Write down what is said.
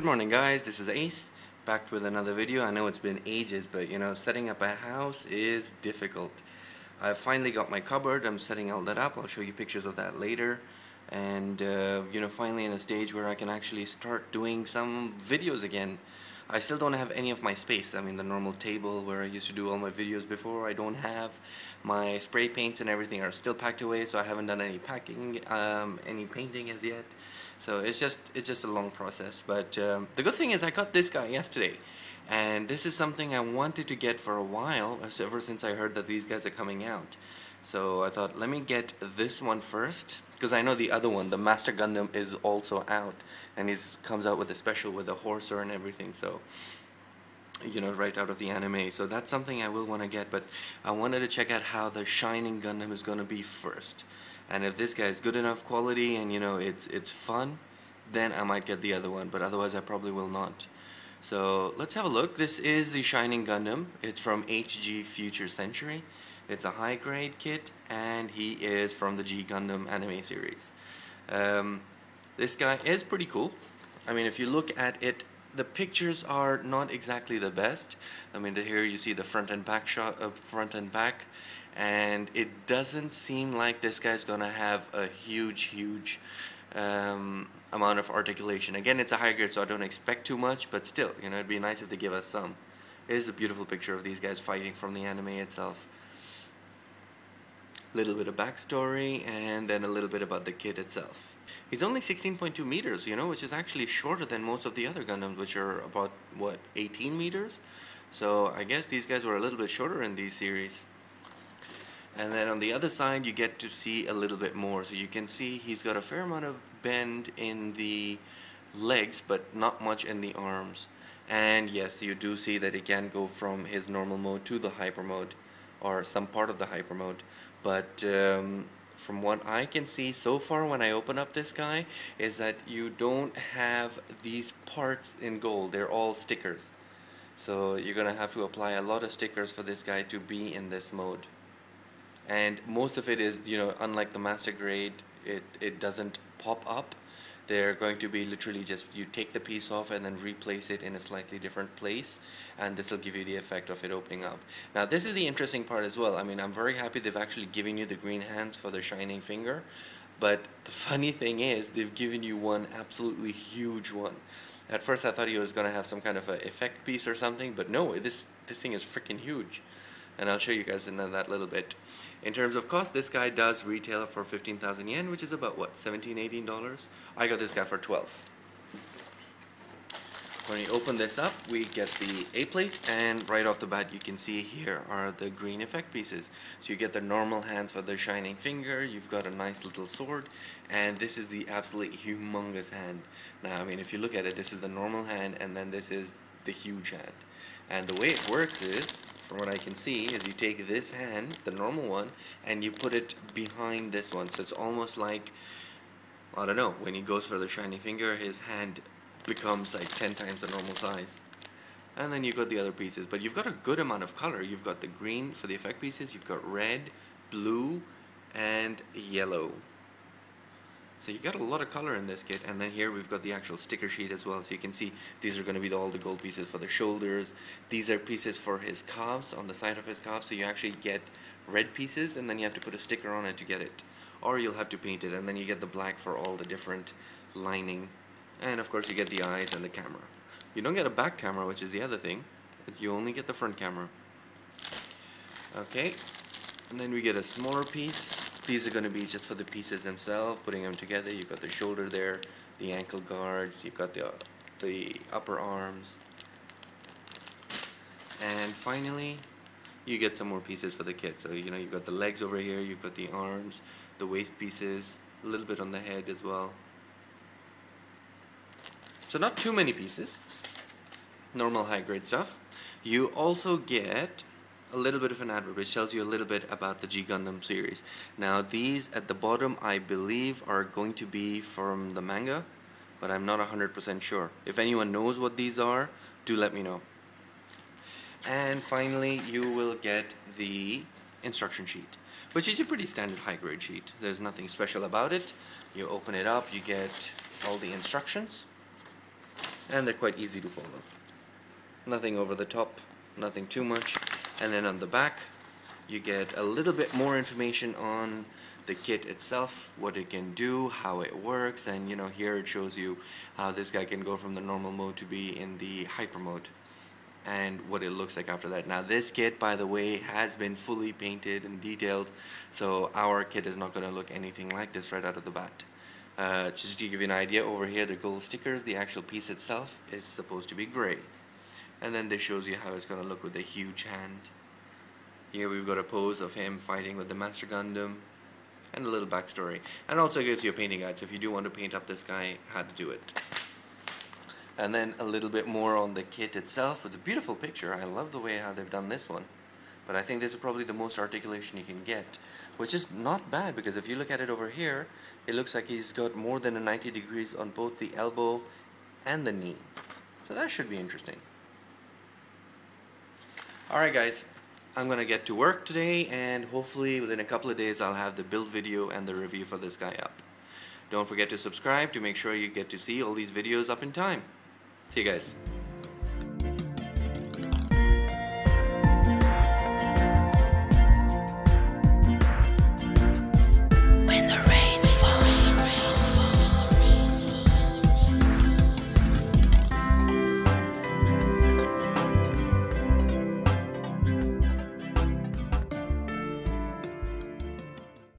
Good morning guys, this is Ace, back with another video. I know it's been ages, but you know, setting up a house is difficult. I've finally got my cupboard, I'm setting all that up, I'll show you pictures of that later. And you know, finally in a stage where I can actually start doing some videos again. I still don't have any of my space. I mean, the normal table where I used to do all my videos before, I don't have. My spray paints and everything are still packed away, so I haven't done any packing, any painting as yet. So it's just a long process. But the good thing is I got this guy yesterday, and this is something I wanted to get for a while, ever since I heard that these guys are coming out. So I thought, let me get this one first, because I know the other one, the Master Gundam, is also out, and he comes out with a special with a horser and everything, so you know, right out of the anime. So that's something I will want to get, but I wanted to check out how the Shining Gundam is going to be first, and if this guy is good enough quality and you know it's fun, then I might get the other one, but otherwise I probably will not. So let's have a look. This is the Shining Gundam. It's from HG Future Century. It's a high grade kit, and he is from the G Gundam anime series. This guy is pretty cool. I mean, if you look at it, the pictures are not exactly the best. I mean, here you see the front and back shot of front and back, and it doesn't seem like this guy's gonna have a huge amount of articulation. Again, it's a high grade, so I don't expect too much, but still, you know, it'd be nice if they give us some. It is a beautiful picture of these guys fighting from the anime itself. Little bit of backstory, and then a little bit about the kit itself. He's only 16.2 meters, you know, which is actually shorter than most of the other Gundams, which are about, what, 18 meters? So I guess these guys were a little bit shorter in these series. And then on the other side, you get to see a little bit more. So you can see he's got a fair amount of bend in the legs, but not much in the arms. And yes, you do see that he can go from his normal mode to the hyper mode, or some part of the hyper mode. But from what I can see so far when I open up this guy, is that you don't have these parts in gold. They're all stickers. So you're gonna have to apply a lot of stickers for this guy to be in this mode. And most of it is, you know, unlike the master grade, it doesn't pop up. They're going to be literally just, you take the piece off and then replace it in a slightly different place, and this will give you the effect of it opening up. Now this is the interesting part as well. I mean, I'm very happy they've actually given you the green hands for the shining finger, but the funny thing is they've given you one absolutely huge one. At first I thought he was going to have some kind of a effect piece or something, but no, this thing is freaking huge. And I'll show you guys in that little bit. In terms of cost, this guy does retail for 15,000 yen, which is about what, $17–18? I got this guy for 12. When you open this up, we get the A plate, and right off the bat you can see here are the green effect pieces. So you get the normal hands for the shining finger, you've got a nice little sword, and this is the absolutely humongous hand. Now, I mean, if you look at it, this is the normal hand, and then this is the huge hand. And the way it works is, from what I can see, is you take this hand, the normal one, and you put it behind this one. So it's almost like, I don't know, when he goes for the shining finger, his hand becomes like 10 times the normal size. And then you've got the other pieces, but you've got a good amount of color. You've got the green for the effect pieces, you've got red, blue, and yellow. So you got a lot of color in this kit. And then here we've got the actual sticker sheet as well, so you can see these are going to be all the gold pieces for the shoulders. These are pieces for his calves, on the side of his calves, so you actually get red pieces and then you have to put a sticker on it to get it, or you'll have to paint it, and then you get the black for all the different lining. And of course you get the eyes and the camera. You don't get a back camera, which is the other thing, but you only get the front camera. Okay, and then we get a smaller piece. These are going to be just for the pieces themselves, putting them together. You've got the shoulder there, the ankle guards, you've got the upper arms. And finally, you get some more pieces for the kit. So, you know, you've got the legs over here, you've got the arms, the waist pieces, a little bit on the head as well. So not too many pieces, normal high grade stuff. You also get a little bit of an advert which tells you a little bit about the G Gundam series. Now these at the bottom I believe are going to be from the manga, but I'm not 100% sure. If anyone knows what these are, do let me know. And finally you will get the instruction sheet, which is a pretty standard high grade sheet. There's nothing special about it. You open it up, you get all the instructions. and they're quite easy to follow. Nothing over the top, nothing too much. And then on the back you get a little bit more information on the kit itself, what it can do, how it works, and you know, here it shows you how this guy can go from the normal mode to be in the hyper mode, and what it looks like after that. Now this kit, by the way, has been fully painted and detailed, so our kit is not going to look anything like this right out of the bat. Just to give you an idea, over here the gold stickers, the actual piece itself is supposed to be gray, and then this shows you how it's going to look with a huge hand. Here we've got a pose of him fighting with the Master Gundam, and a little backstory, and also gives you a painting guide, so if you do want to paint up this guy, how to do it. And then a little bit more on the kit itself with a beautiful picture. I love the way how they've done this one, but I think this is probably the most articulation you can get, which is not bad, because if you look at it over here, it looks like he's got more than a 90 degrees on both the elbow and the knee, so that should be interesting. Alright guys, I'm gonna get to work today, and hopefully within a couple of days I'll have the build video and the review for this guy up. Don't forget to subscribe to make sure you get to see all these videos up in time. See you guys.